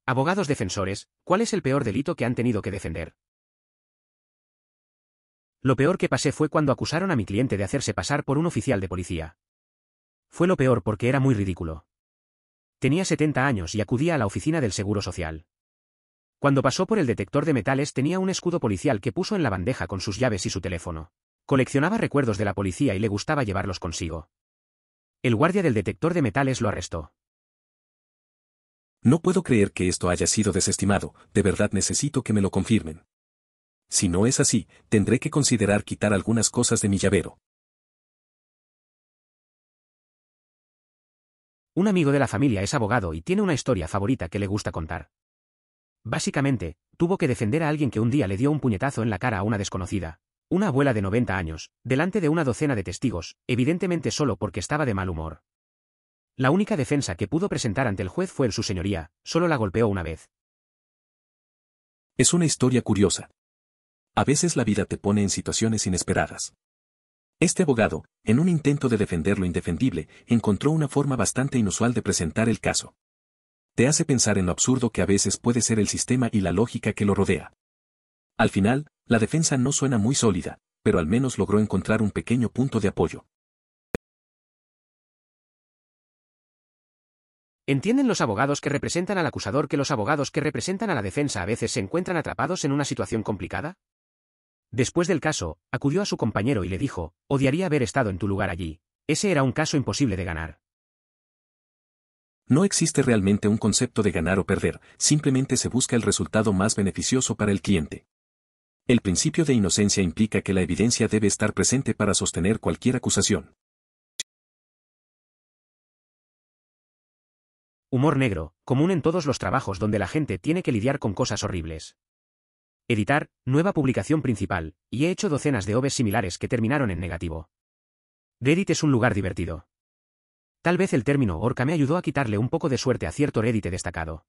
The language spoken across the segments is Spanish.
Abogados defensores, ¿cuál es el peor delito que han tenido que defender? Lo peor que pasé fue cuando acusaron a mi cliente de hacerse pasar por un oficial de policía. Fue lo peor porque era muy ridículo. Tenía 70 años y acudía a la oficina del Seguro Social. Cuando pasó por el detector de metales tenía un escudo policial que puso en la bandeja con sus llaves y su teléfono. Coleccionaba recuerdos de la policía y le gustaba llevarlos consigo. El guardia del detector de metales lo arrestó. No puedo creer que esto haya sido desestimado, de verdad necesito que me lo confirmen. Si no es así, tendré que considerar quitar algunas cosas de mi llavero. Un amigo de la familia es abogado y tiene una historia favorita que le gusta contar. Básicamente, tuvo que defender a alguien que un día le dio un puñetazo en la cara a una desconocida, una abuela de 90 años, delante de una docena de testigos, evidentemente solo porque estaba de mal humor. La única defensa que pudo presentar ante el juez fue su señoría, solo la golpeó una vez. Es una historia curiosa. A veces la vida te pone en situaciones inesperadas. Este abogado, en un intento de defender lo indefendible, encontró una forma bastante inusual de presentar el caso. Te hace pensar en lo absurdo que a veces puede ser el sistema y la lógica que lo rodea. Al final, la defensa no suena muy sólida, pero al menos logró encontrar un pequeño punto de apoyo. ¿Entienden los abogados que representan al acusador que los abogados que representan a la defensa a veces se encuentran atrapados en una situación complicada? Después del caso, acudió a su compañero y le dijo, odiaría haber estado en tu lugar allí. Ese era un caso imposible de ganar. No existe realmente un concepto de ganar o perder, simplemente se busca el resultado más beneficioso para el cliente. El principio de inocencia implica que la evidencia debe estar presente para sostener cualquier acusación. Humor negro, común en todos los trabajos donde la gente tiene que lidiar con cosas horribles. Editar, nueva publicación principal, y he hecho docenas de OVs similares que terminaron en negativo. Reddit es un lugar divertido. Tal vez el término horca me ayudó a quitarle un poco de suerte a cierto Reddit destacado.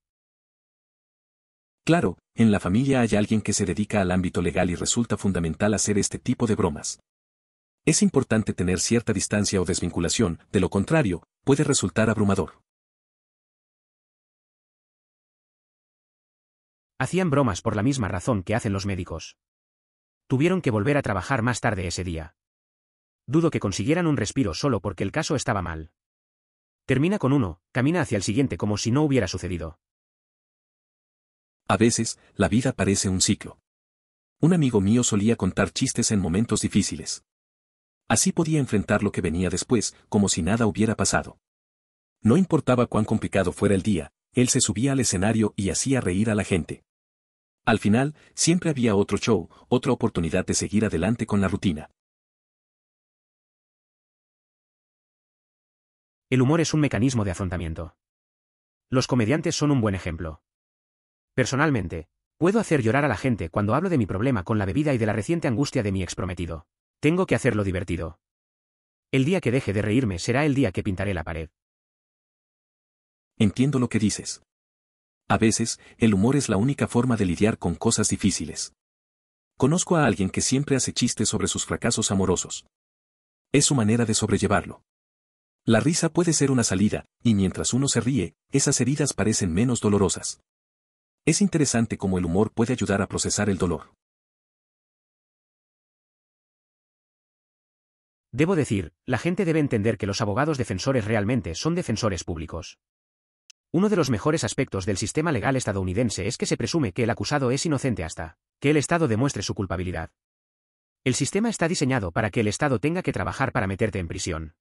Claro, en la familia hay alguien que se dedica al ámbito legal y resulta fundamental hacer este tipo de bromas. Es importante tener cierta distancia o desvinculación, de lo contrario, puede resultar abrumador. Hacían bromas por la misma razón que hacen los médicos. Tuvieron que volver a trabajar más tarde ese día. Dudo que consiguieran un respiro solo porque el caso estaba mal. Termina con uno, camina hacia el siguiente como si no hubiera sucedido. A veces, la vida parece un ciclo. Un amigo mío solía contar chistes en momentos difíciles. Así podía enfrentar lo que venía después, como si nada hubiera pasado. No importaba cuán complicado fuera el día, él se subía al escenario y hacía reír a la gente. Al final, siempre había otro show, otra oportunidad de seguir adelante con la rutina. El humor es un mecanismo de afrontamiento. Los comediantes son un buen ejemplo. Personalmente, puedo hacer llorar a la gente cuando hablo de mi problema con la bebida y de la reciente angustia de mi exprometido. Tengo que hacerlo divertido. El día que deje de reírme será el día que pintaré la pared. Entiendo lo que dices. A veces, el humor es la única forma de lidiar con cosas difíciles. Conozco a alguien que siempre hace chistes sobre sus fracasos amorosos. Es su manera de sobrellevarlo. La risa puede ser una salida, y mientras uno se ríe, esas heridas parecen menos dolorosas. Es interesante cómo el humor puede ayudar a procesar el dolor. Debo decir, la gente debe entender que los abogados defensores realmente son defensores públicos. Uno de los mejores aspectos del sistema legal estadounidense es que se presume que el acusado es inocente hasta que el Estado demuestre su culpabilidad. El sistema está diseñado para que el Estado tenga que trabajar para meterte en prisión.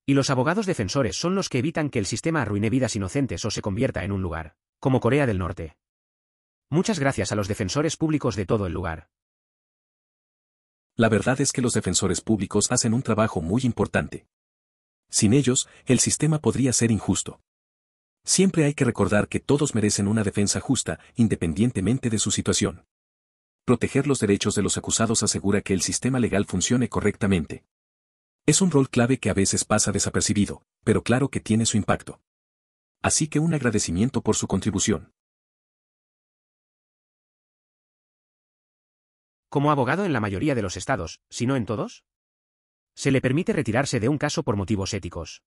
Y los abogados defensores son los que evitan que el sistema arruine vidas inocentes o se convierta en un lugar, como Corea del Norte. Muchas gracias a los defensores públicos de todo el lugar. La verdad es que los defensores públicos hacen un trabajo muy importante. Sin ellos, el sistema podría ser injusto. Siempre hay que recordar que todos merecen una defensa justa, independientemente de su situación. Proteger los derechos de los acusados asegura que el sistema legal funcione correctamente. Es un rol clave que a veces pasa desapercibido, pero claro que tiene su impacto. Así que un agradecimiento por su contribución. Como abogado en la mayoría de los estados, si no en todos, se le permite retirarse de un caso por motivos éticos.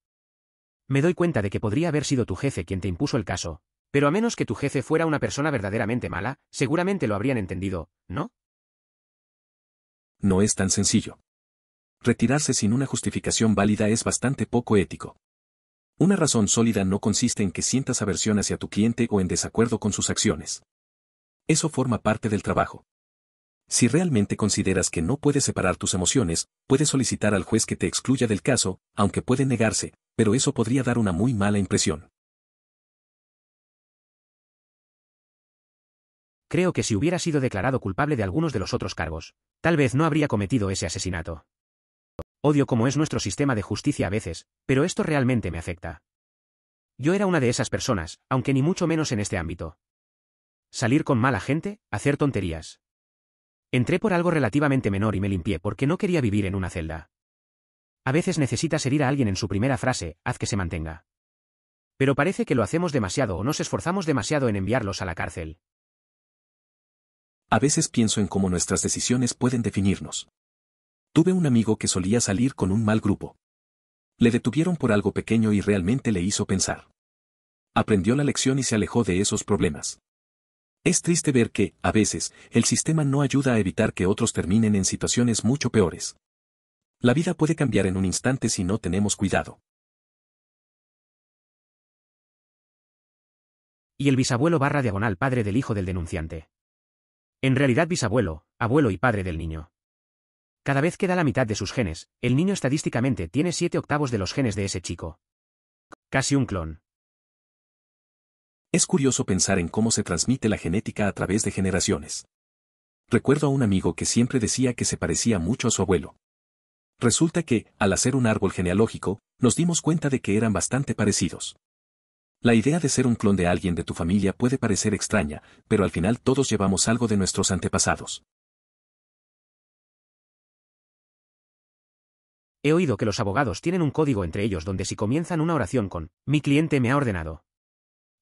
Me doy cuenta de que podría haber sido tu jefe quien te impuso el caso, Pero a menos que tu jefe fuera una persona verdaderamente mala, seguramente lo habrían entendido, ¿no? No es tan sencillo. Retirarse sin una justificación válida es bastante poco ético. Una razón sólida no consiste en que sientas aversión hacia tu cliente o en desacuerdo con sus acciones. Eso forma parte del trabajo. Si realmente consideras que no puedes separar tus emociones, puedes solicitar al juez que te excluya del caso, aunque puede negarse, pero eso podría dar una muy mala impresión. Creo que si hubiera sido declarado culpable de algunos de los otros cargos, tal vez no habría cometido ese asesinato. Odio cómo es nuestro sistema de justicia a veces, pero esto realmente me afecta. Yo era una de esas personas, aunque ni mucho menos en este ámbito. Salir con mala gente, hacer tonterías. Entré por algo relativamente menor y me limpié porque no quería vivir en una celda. A veces necesitas herir a alguien en su primera frase, haz que se mantenga. Pero parece que lo hacemos demasiado o nos esforzamos demasiado en enviarlos a la cárcel. A veces pienso en cómo nuestras decisiones pueden definirnos. Tuve un amigo que solía salir con un mal grupo. Le detuvieron por algo pequeño y realmente le hizo pensar. Aprendió la lección y se alejó de esos problemas. Es triste ver que, a veces, el sistema no ayuda a evitar que otros terminen en situaciones mucho peores. La vida puede cambiar en un instante si no tenemos cuidado. Y el bisabuelo / padre del hijo del denunciante. En realidad bisabuelo, abuelo y padre del niño. Cada vez que da la mitad de sus genes, el niño estadísticamente tiene 7/8 de los genes de ese chico. Casi un clon. Es curioso pensar en cómo se transmite la genética a través de generaciones. Recuerdo a un amigo que siempre decía que se parecía mucho a su abuelo. Resulta que, al hacer un árbol genealógico, nos dimos cuenta de que eran bastante parecidos. La idea de ser un clon de alguien de tu familia puede parecer extraña, pero al final todos llevamos algo de nuestros antepasados. He oído que los abogados tienen un código entre ellos donde si comienzan una oración con "mi cliente me ha ordenado",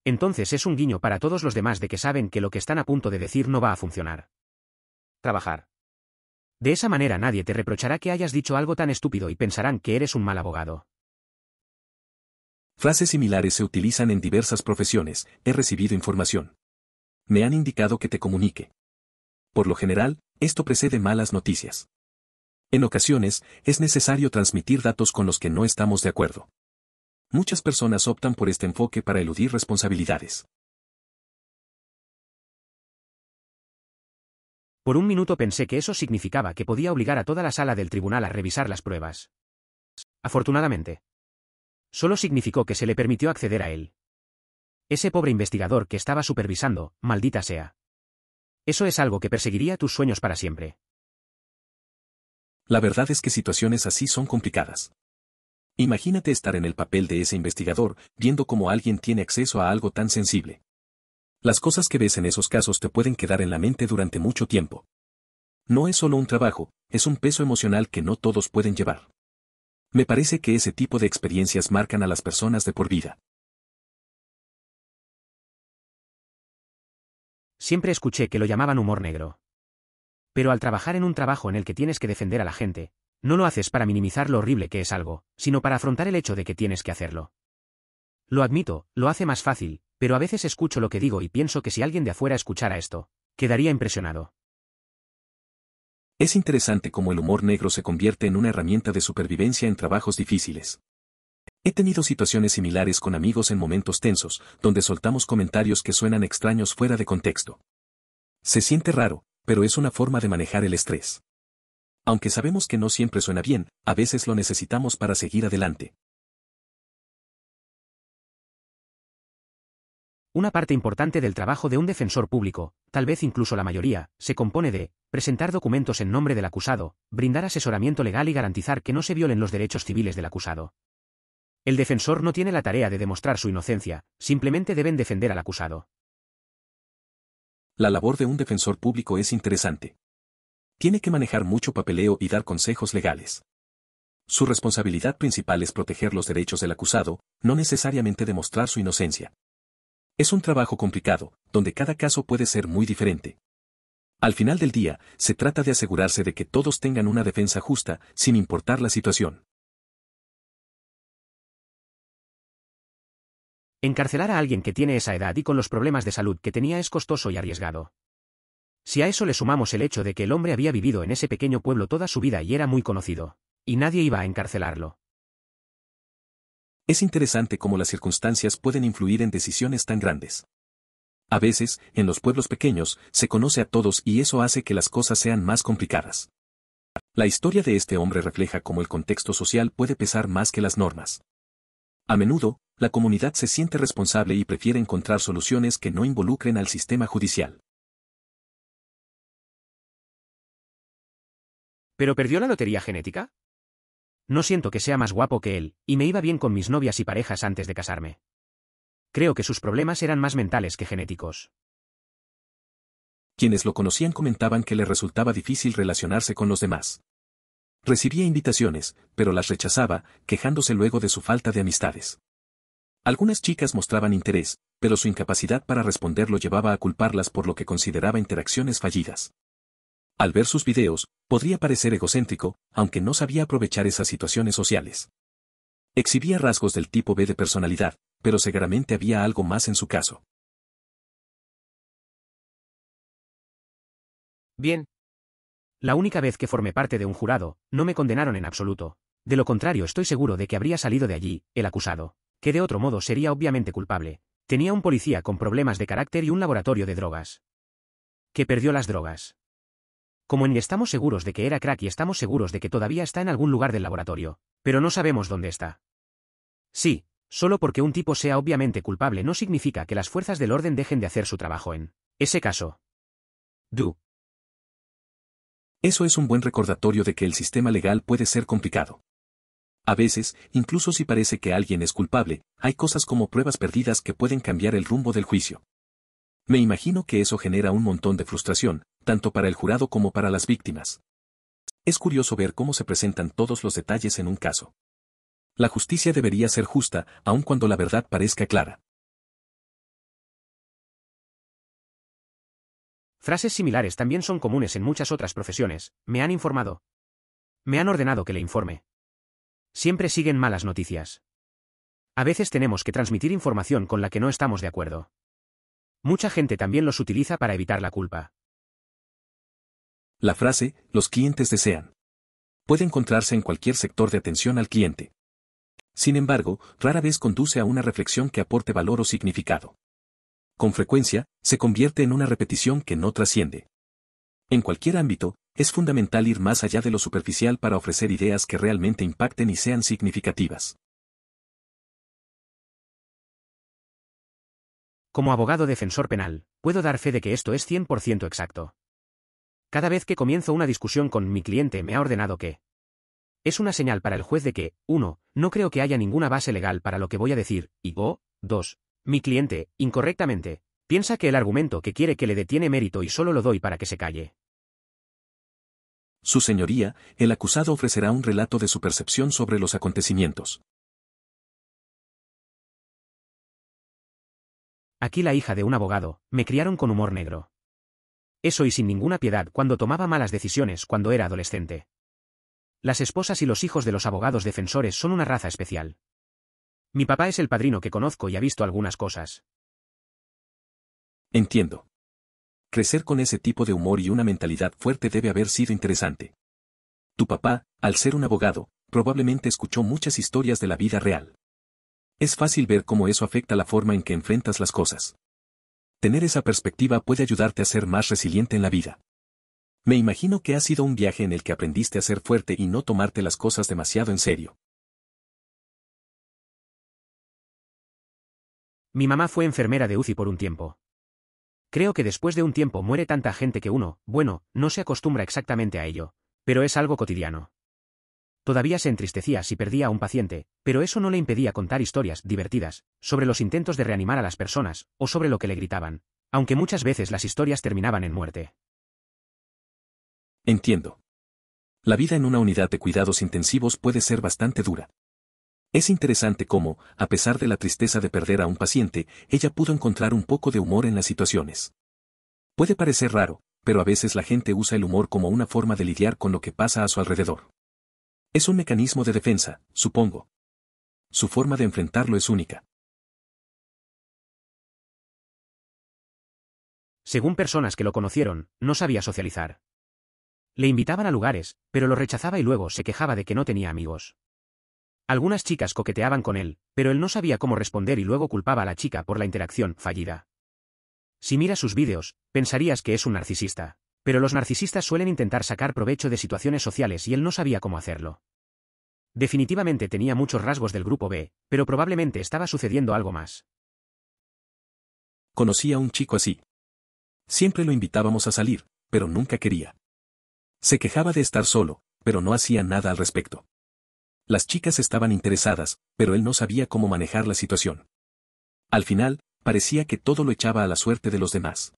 entonces es un guiño para todos los demás de que saben que lo que están a punto de decir no va a funcionar. Trabajar. De esa manera nadie te reprochará que hayas dicho algo tan estúpido y pensarán que eres un mal abogado. Frases similares se utilizan en diversas profesiones. He recibido información. Me han indicado que te comunique. Por lo general, esto precede malas noticias. En ocasiones, es necesario transmitir datos con los que no estamos de acuerdo. Muchas personas optan por este enfoque para eludir responsabilidades. Por un minuto pensé que eso significaba que podía obligar a toda la sala del tribunal a revisar las pruebas. Afortunadamente, solo significó que se le permitió acceder a él. Ese pobre investigador que estaba supervisando, maldita sea. Eso es algo que perseguiría tus sueños para siempre. La verdad es que situaciones así son complicadas. Imagínate estar en el papel de ese investigador, viendo cómo alguien tiene acceso a algo tan sensible. Las cosas que ves en esos casos te pueden quedar en la mente durante mucho tiempo. No es solo un trabajo, es un peso emocional que no todos pueden llevar. Me parece que ese tipo de experiencias marcan a las personas de por vida. Siempre escuché que lo llamaban humor negro. Pero al trabajar en un trabajo en el que tienes que defender a la gente, no lo haces para minimizar lo horrible que es algo, sino para afrontar el hecho de que tienes que hacerlo. Lo admito, lo hace más fácil, pero a veces escucho lo que digo y pienso que si alguien de afuera escuchara esto, quedaría impresionado. Es interesante cómo el humor negro se convierte en una herramienta de supervivencia en trabajos difíciles. He tenido situaciones similares con amigos en momentos tensos, donde soltamos comentarios que suenan extraños fuera de contexto. Se siente raro, pero es una forma de manejar el estrés. Aunque sabemos que no siempre suena bien, a veces lo necesitamos para seguir adelante. Una parte importante del trabajo de un defensor público, tal vez incluso la mayoría, se compone de presentar documentos en nombre del acusado, brindar asesoramiento legal y garantizar que no se violen los derechos civiles del acusado. El defensor no tiene la tarea de demostrar su inocencia, simplemente deben defender al acusado. La labor de un defensor público es interesante. Tiene que manejar mucho papeleo y dar consejos legales. Su responsabilidad principal es proteger los derechos del acusado, no necesariamente demostrar su inocencia. Es un trabajo complicado, donde cada caso puede ser muy diferente. Al final del día, se trata de asegurarse de que todos tengan una defensa justa, sin importar la situación. Encarcelar a alguien que tiene esa edad y con los problemas de salud que tenía es costoso y arriesgado. Si a eso le sumamos el hecho de que el hombre había vivido en ese pequeño pueblo toda su vida y era muy conocido, y nadie iba a encarcelarlo. Es interesante cómo las circunstancias pueden influir en decisiones tan grandes. A veces, en los pueblos pequeños, se conoce a todos y eso hace que las cosas sean más complicadas. La historia de este hombre refleja cómo el contexto social puede pesar más que las normas. A menudo, la comunidad se siente responsable y prefiere encontrar soluciones que no involucren al sistema judicial. ¿Pero perdió la lotería genética? No siento que sea más guapo que él, y me iba bien con mis novias y parejas antes de casarme. Creo que sus problemas eran más mentales que genéticos. Quienes lo conocían comentaban que le resultaba difícil relacionarse con los demás. Recibía invitaciones, pero las rechazaba, quejándose luego de su falta de amistades. Algunas chicas mostraban interés, pero su incapacidad para responder lo llevaba a culparlas por lo que consideraba interacciones fallidas. Al ver sus videos, podría parecer egocéntrico, aunque no sabía aprovechar esas situaciones sociales. Exhibía rasgos del tipo B de personalidad, pero seguramente había algo más en su caso. Bien. La única vez que formé parte de un jurado, no me condenaron en absoluto. De lo contrario, estoy seguro de que habría salido de allí, el acusado, que de otro modo sería obviamente culpable. Tenía un policía con problemas de carácter y un laboratorio de drogas. Que perdió las drogas. Como en estamos seguros de que era crack y estamos seguros de que todavía está en algún lugar del laboratorio, pero no sabemos dónde está. Sí, solo porque un tipo sea obviamente culpable no significa que las fuerzas del orden dejen de hacer su trabajo en ese caso. Eso es un buen recordatorio de que el sistema legal puede ser complicado. A veces, incluso si parece que alguien es culpable, hay cosas como pruebas perdidas que pueden cambiar el rumbo del juicio. Me imagino que eso genera un montón de frustración, tanto para el jurado como para las víctimas. Es curioso ver cómo se presentan todos los detalles en un caso. La justicia debería ser justa, aun cuando la verdad parezca clara. Frases similares también son comunes en muchas otras profesiones. Me han informado. Me han ordenado que le informe. Siempre siguen malas noticias. A veces tenemos que transmitir información con la que no estamos de acuerdo. Mucha gente también los utiliza para evitar la culpa. La frase, los clientes desean, puede encontrarse en cualquier sector de atención al cliente. Sin embargo, rara vez conduce a una reflexión que aporte valor o significado. Con frecuencia, se convierte en una repetición que no trasciende. En cualquier ámbito, es fundamental ir más allá de lo superficial para ofrecer ideas que realmente impacten y sean significativas. Como abogado defensor penal, puedo dar fe de que esto es 100% exacto. Cada vez que comienzo una discusión con mi cliente me ha ordenado que es una señal para el juez de que, 1, no creo que haya ninguna base legal para lo que voy a decir, y 2, mi cliente, incorrectamente, piensa que el argumento que quiere que le dé tiene mérito y solo lo doy para que se calle. Su señoría, el acusado ofrecerá un relato de su percepción sobre los acontecimientos. Aquí la hija de un abogado, me criaron con humor negro. Eso y sin ninguna piedad cuando tomaba malas decisiones cuando era adolescente. Las esposas y los hijos de los abogados defensores son una raza especial. Mi papá es el padrino que conozco y ha visto algunas cosas. Entiendo. Crecer con ese tipo de humor y una mentalidad fuerte debe haber sido interesante. Tu papá, al ser un abogado, probablemente escuchó muchas historias de la vida real. Es fácil ver cómo eso afecta la forma en que enfrentas las cosas. Tener esa perspectiva puede ayudarte a ser más resiliente en la vida. Me imagino que ha sido un viaje en el que aprendiste a ser fuerte y no tomarte las cosas demasiado en serio. Mi mamá fue enfermera de UCI por un tiempo. Creo que después de un tiempo muere tanta gente que uno, bueno, no se acostumbra exactamente a ello, pero es algo cotidiano. Todavía se entristecía si perdía a un paciente, pero eso no le impedía contar historias divertidas, sobre los intentos de reanimar a las personas, o sobre lo que le gritaban, aunque muchas veces las historias terminaban en muerte. Entiendo. La vida en una unidad de cuidados intensivos puede ser bastante dura. Es interesante cómo, a pesar de la tristeza de perder a un paciente, ella pudo encontrar un poco de humor en las situaciones. Puede parecer raro, pero a veces la gente usa el humor como una forma de lidiar con lo que pasa a su alrededor. Es un mecanismo de defensa, supongo. Su forma de enfrentarlo es única. Según personas que lo conocieron, no sabía socializar. Le invitaban a lugares, pero lo rechazaba y luego se quejaba de que no tenía amigos. Algunas chicas coqueteaban con él, pero él no sabía cómo responder y luego culpaba a la chica por la interacción fallida. Si miras sus vídeos, pensarías que es un narcisista, pero los narcisistas suelen intentar sacar provecho de situaciones sociales y él no sabía cómo hacerlo. Definitivamente tenía muchos rasgos del grupo B, pero probablemente estaba sucediendo algo más. Conocí a un chico así. Siempre lo invitábamos a salir, pero nunca quería. Se quejaba de estar solo, pero no hacía nada al respecto. Las chicas estaban interesadas, pero él no sabía cómo manejar la situación. Al final, parecía que todo lo echaba a la suerte de los demás.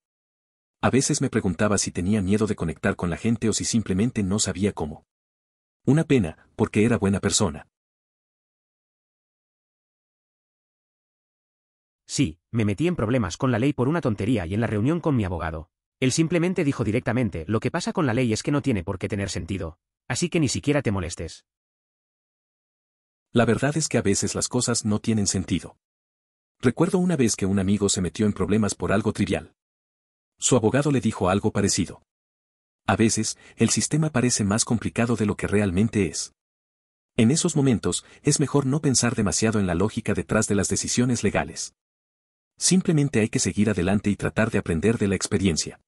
A veces me preguntaba si tenía miedo de conectar con la gente o si simplemente no sabía cómo. Una pena, porque era buena persona. Sí, me metí en problemas con la ley por una tontería y en la reunión con mi abogado. Él simplemente dijo directamente: lo que pasa con la ley es que no tiene por qué tener sentido, así que ni siquiera te molestes. La verdad es que a veces las cosas no tienen sentido. Recuerdo una vez que un amigo se metió en problemas por algo trivial. Su abogado le dijo algo parecido. A veces, el sistema parece más complicado de lo que realmente es. En esos momentos, es mejor no pensar demasiado en la lógica detrás de las decisiones legales. Simplemente hay que seguir adelante y tratar de aprender de la experiencia.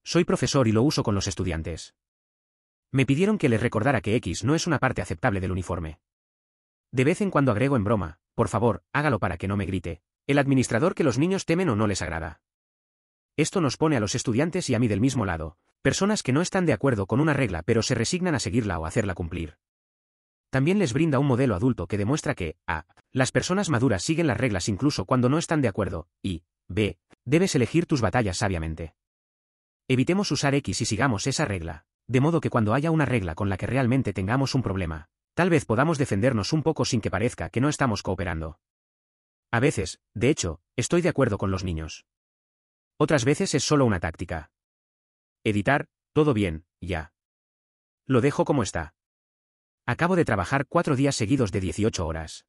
Soy profesor y lo uso con los estudiantes. Me pidieron que les recordara que X no es una parte aceptable del uniforme. De vez en cuando agrego en broma: por favor, hágalo para que no me grite el administrador que los niños temen o no les agrada. Esto nos pone a los estudiantes y a mí del mismo lado, personas que no están de acuerdo con una regla pero se resignan a seguirla o hacerla cumplir. También les brinda un modelo adulto que demuestra que, a, las personas maduras siguen las reglas incluso cuando no están de acuerdo, y, b, debes elegir tus batallas sabiamente. Evitemos usar X y sigamos esa regla, de modo que cuando haya una regla con la que realmente tengamos un problema, tal vez podamos defendernos un poco sin que parezca que no estamos cooperando. A veces, de hecho, estoy de acuerdo con los niños. Otras veces es solo una táctica. Editar, todo bien, ya. Lo dejo como está. Acabo de trabajar 4 días seguidos de 18 horas.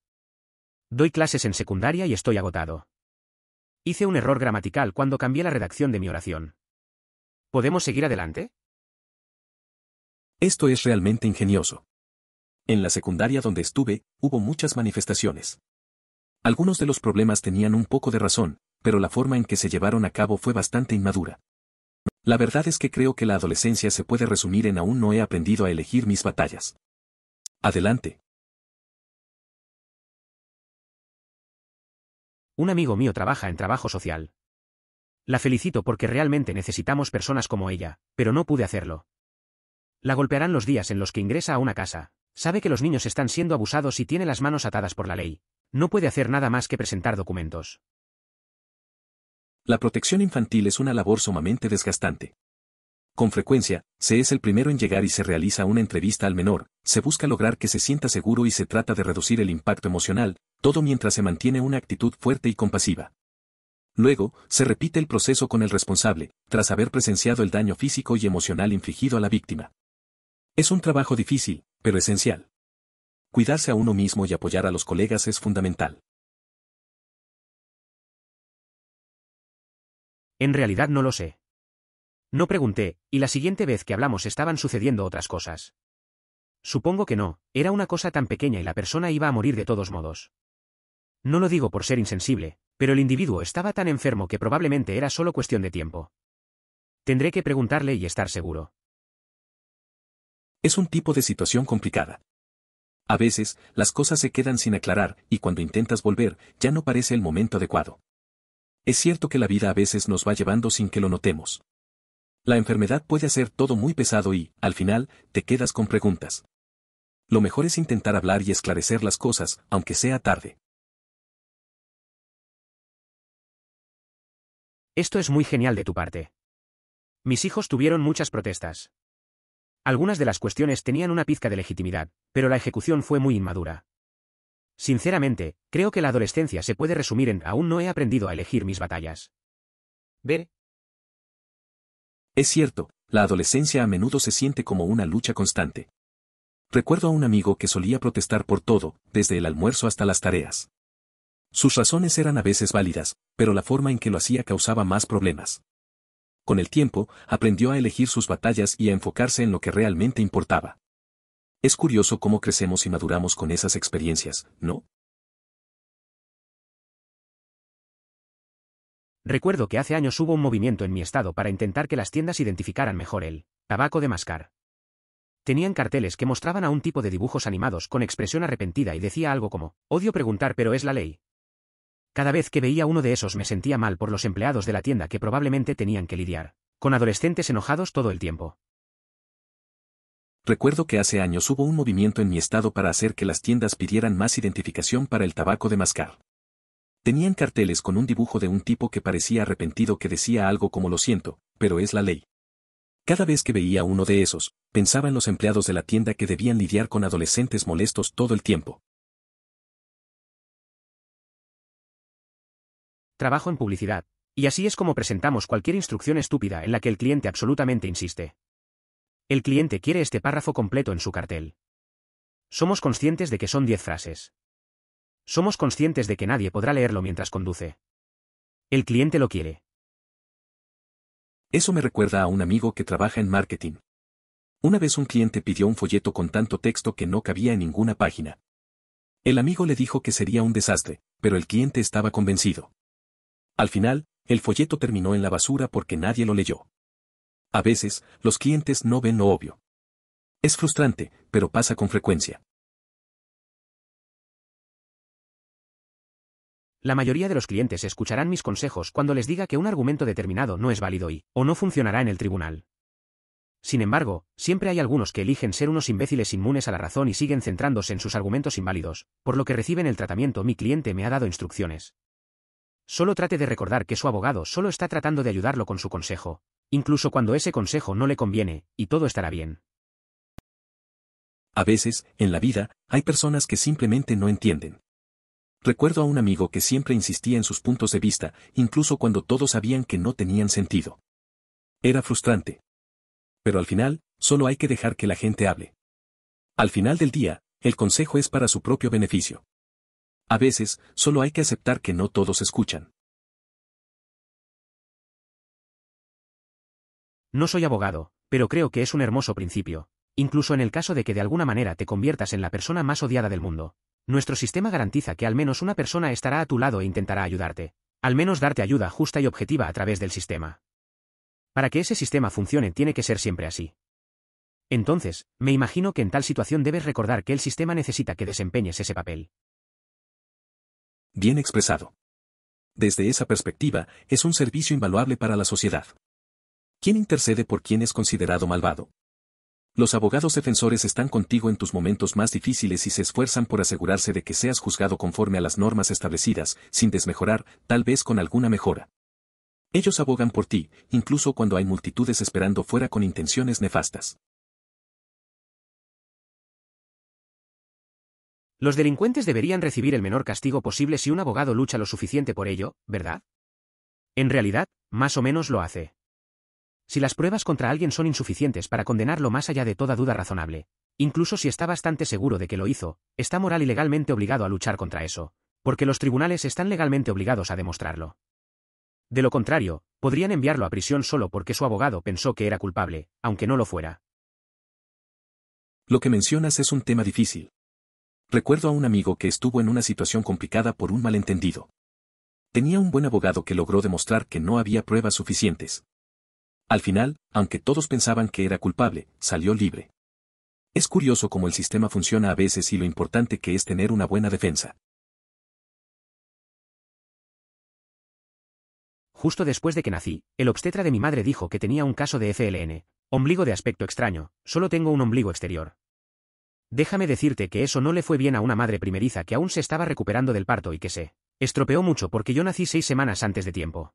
Doy clases en secundaria y estoy agotado. Hice un error gramatical cuando cambié la redacción de mi oración. ¿Podemos seguir adelante? Esto es realmente ingenioso. En la secundaria donde estuve, hubo muchas manifestaciones. Algunos de los problemas tenían un poco de razón, pero la forma en que se llevaron a cabo fue bastante inmadura. La verdad es que creo que la adolescencia se puede resumir en: aún no he aprendido a elegir mis batallas. Adelante. Un amigo mío trabaja en trabajo social. La felicito porque realmente necesitamos personas como ella, pero no pude hacerlo. La golpearán los días en los que ingresa a una casa, sabe que los niños están siendo abusados y tiene las manos atadas por la ley. No puede hacer nada más que presentar documentos. La protección infantil es una labor sumamente desgastante. Con frecuencia, se es el primero en llegar y se realiza una entrevista al menor, se busca lograr que se sienta seguro y se trata de reducir el impacto emocional, todo mientras se mantiene una actitud fuerte y compasiva. Luego, se repite el proceso con el responsable, tras haber presenciado el daño físico y emocional infligido a la víctima. Es un trabajo difícil, pero esencial. Cuidarse a uno mismo y apoyar a los colegas es fundamental. En realidad no lo sé. No pregunté, y la siguiente vez que hablamos estaban sucediendo otras cosas. Supongo que no, era una cosa tan pequeña y la persona iba a morir de todos modos. No lo digo por ser insensible, pero el individuo estaba tan enfermo que probablemente era solo cuestión de tiempo. Tendré que preguntarle y estar seguro. Es un tipo de situación complicada. A veces, las cosas se quedan sin aclarar, y cuando intentas volver, ya no parece el momento adecuado. Es cierto que la vida a veces nos va llevando sin que lo notemos. La enfermedad puede hacer todo muy pesado y, al final, te quedas con preguntas. Lo mejor es intentar hablar y esclarecer las cosas, aunque sea tarde. Esto es muy genial de tu parte. Mis hijos tuvieron muchas protestas. Algunas de las cuestiones tenían una pizca de legitimidad, pero la ejecución fue muy inmadura. Sinceramente, creo que la adolescencia se puede resumir en: aún no he aprendido a elegir mis batallas. ¿Ver? Es cierto, la adolescencia a menudo se siente como una lucha constante. Recuerdo a un amigo que solía protestar por todo, desde el almuerzo hasta las tareas. Sus razones eran a veces válidas, pero la forma en que lo hacía causaba más problemas. Con el tiempo, aprendió a elegir sus batallas y a enfocarse en lo que realmente importaba. Es curioso cómo crecemos y maduramos con esas experiencias, ¿no? Recuerdo que hace años hubo un movimiento en mi estado para intentar que las tiendas identificaran mejor el tabaco de mascar. Tenían carteles que mostraban a un tipo de dibujos animados con expresión arrepentida y decía algo como, odio preguntar pero es la ley. Cada vez que veía uno de esos me sentía mal por los empleados de la tienda que probablemente tenían que lidiar con adolescentes enojados todo el tiempo. Recuerdo que hace años hubo un movimiento en mi estado para hacer que las tiendas pidieran más identificación para el tabaco de mascar. Tenían carteles con un dibujo de un tipo que parecía arrepentido que decía algo como lo siento, pero es la ley. Cada vez que veía uno de esos, pensaba en los empleados de la tienda que debían lidiar con adolescentes molestos todo el tiempo. Trabajo en publicidad, y así es como presentamos cualquier instrucción estúpida en la que el cliente absolutamente insiste. El cliente quiere este párrafo completo en su cartel. Somos conscientes de que son 10 frases. Somos conscientes de que nadie podrá leerlo mientras conduce. El cliente lo quiere. Eso me recuerda a un amigo que trabaja en marketing. Una vez un cliente pidió un folleto con tanto texto que no cabía en ninguna página. El amigo le dijo que sería un desastre, pero el cliente estaba convencido. Al final, el folleto terminó en la basura porque nadie lo leyó. A veces, los clientes no ven lo obvio. Es frustrante, pero pasa con frecuencia. La mayoría de los clientes escucharán mis consejos cuando les diga que un argumento determinado no es válido o no funcionará en el tribunal. Sin embargo, siempre hay algunos que eligen ser unos imbéciles inmunes a la razón y siguen centrándose en sus argumentos inválidos, por lo que reciben el tratamiento. Mi cliente me ha dado instrucciones. Solo trate de recordar que su abogado solo está tratando de ayudarlo con su consejo, incluso cuando ese consejo no le conviene, y todo estará bien. A veces, en la vida, hay personas que simplemente no entienden. Recuerdo a un amigo que siempre insistía en sus puntos de vista, incluso cuando todos sabían que no tenían sentido. Era frustrante. Pero al final, solo hay que dejar que la gente hable. Al final del día, el consejo es para su propio beneficio. A veces, solo hay que aceptar que no todos escuchan. No soy abogado, pero creo que es un hermoso principio, incluso en el caso de que de alguna manera te conviertas en la persona más odiada del mundo. Nuestro sistema garantiza que al menos una persona estará a tu lado e intentará ayudarte, al menos darte ayuda justa y objetiva a través del sistema. Para que ese sistema funcione tiene que ser siempre así. Entonces, me imagino que en tal situación debes recordar que el sistema necesita que desempeñes ese papel. Bien expresado. Desde esa perspectiva, es un servicio invaluable para la sociedad. ¿Quién intercede por quien es considerado malvado? Los abogados defensores están contigo en tus momentos más difíciles y se esfuerzan por asegurarse de que seas juzgado conforme a las normas establecidas, sin desmejorar, tal vez con alguna mejora. Ellos abogan por ti, incluso cuando hay multitudes esperando fuera con intenciones nefastas. Los delincuentes deberían recibir el menor castigo posible si un abogado lucha lo suficiente por ello, ¿verdad? En realidad, más o menos lo hace. Si las pruebas contra alguien son insuficientes para condenarlo más allá de toda duda razonable, incluso si está bastante seguro de que lo hizo, está moral y legalmente obligado a luchar contra eso, porque los tribunales están legalmente obligados a demostrarlo. De lo contrario, podrían enviarlo a prisión solo porque su abogado pensó que era culpable, aunque no lo fuera. Lo que mencionas es un tema difícil. Recuerdo a un amigo que estuvo en una situación complicada por un malentendido. Tenía un buen abogado que logró demostrar que no había pruebas suficientes. Al final, aunque todos pensaban que era culpable, salió libre. Es curioso cómo el sistema funciona a veces y lo importante que es tener una buena defensa. Justo después de que nací, el obstetra de mi madre dijo que tenía un caso de FLN, ombligo de aspecto extraño, solo tengo un ombligo exterior. Déjame decirte que eso no le fue bien a una madre primeriza que aún se estaba recuperando del parto y que se estropeó mucho porque yo nací 6 semanas antes de tiempo.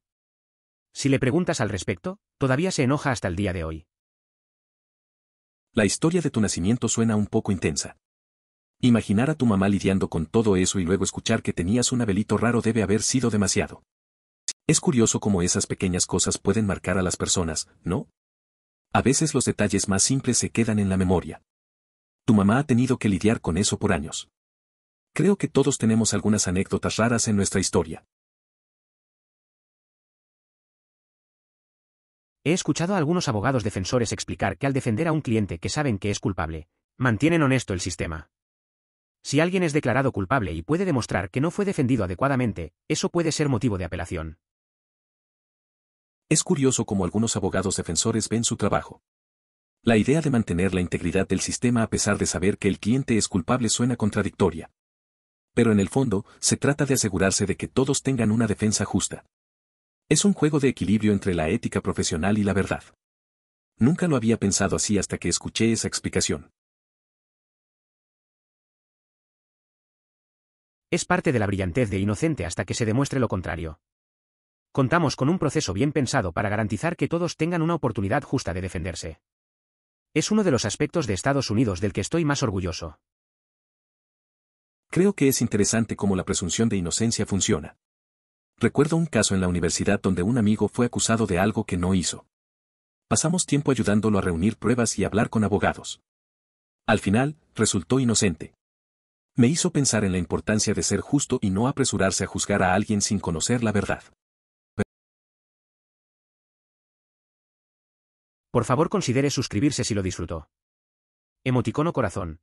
Si le preguntas al respecto, todavía se enoja hasta el día de hoy. La historia de tu nacimiento suena un poco intensa. Imaginar a tu mamá lidiando con todo eso y luego escuchar que tenías un abelito raro debe haber sido demasiado. Es curioso cómo esas pequeñas cosas pueden marcar a las personas, ¿no? A veces los detalles más simples se quedan en la memoria. Tu mamá ha tenido que lidiar con eso por años. Creo que todos tenemos algunas anécdotas raras en nuestra historia. He escuchado a algunos abogados defensores explicar que al defender a un cliente que saben que es culpable, mantienen honesto el sistema. Si alguien es declarado culpable y puede demostrar que no fue defendido adecuadamente, eso puede ser motivo de apelación. Es curioso cómo algunos abogados defensores ven su trabajo. La idea de mantener la integridad del sistema a pesar de saber que el cliente es culpable suena contradictoria. Pero en el fondo, se trata de asegurarse de que todos tengan una defensa justa. Es un juego de equilibrio entre la ética profesional y la verdad. Nunca lo había pensado así hasta que escuché esa explicación. Es parte de la brillantez de Inocente hasta que se demuestre lo contrario. Contamos con un proceso bien pensado para garantizar que todos tengan una oportunidad justa de defenderse. Es uno de los aspectos de Estados Unidos del que estoy más orgulloso. Creo que es interesante cómo la presunción de inocencia funciona. Recuerdo un caso en la universidad donde un amigo fue acusado de algo que no hizo. Pasamos tiempo ayudándolo a reunir pruebas y hablar con abogados. Al final, resultó inocente. Me hizo pensar en la importancia de ser justo y no apresurarse a juzgar a alguien sin conocer la verdad. Por favor, considere suscribirse si lo disfrutó. Emoticono corazón.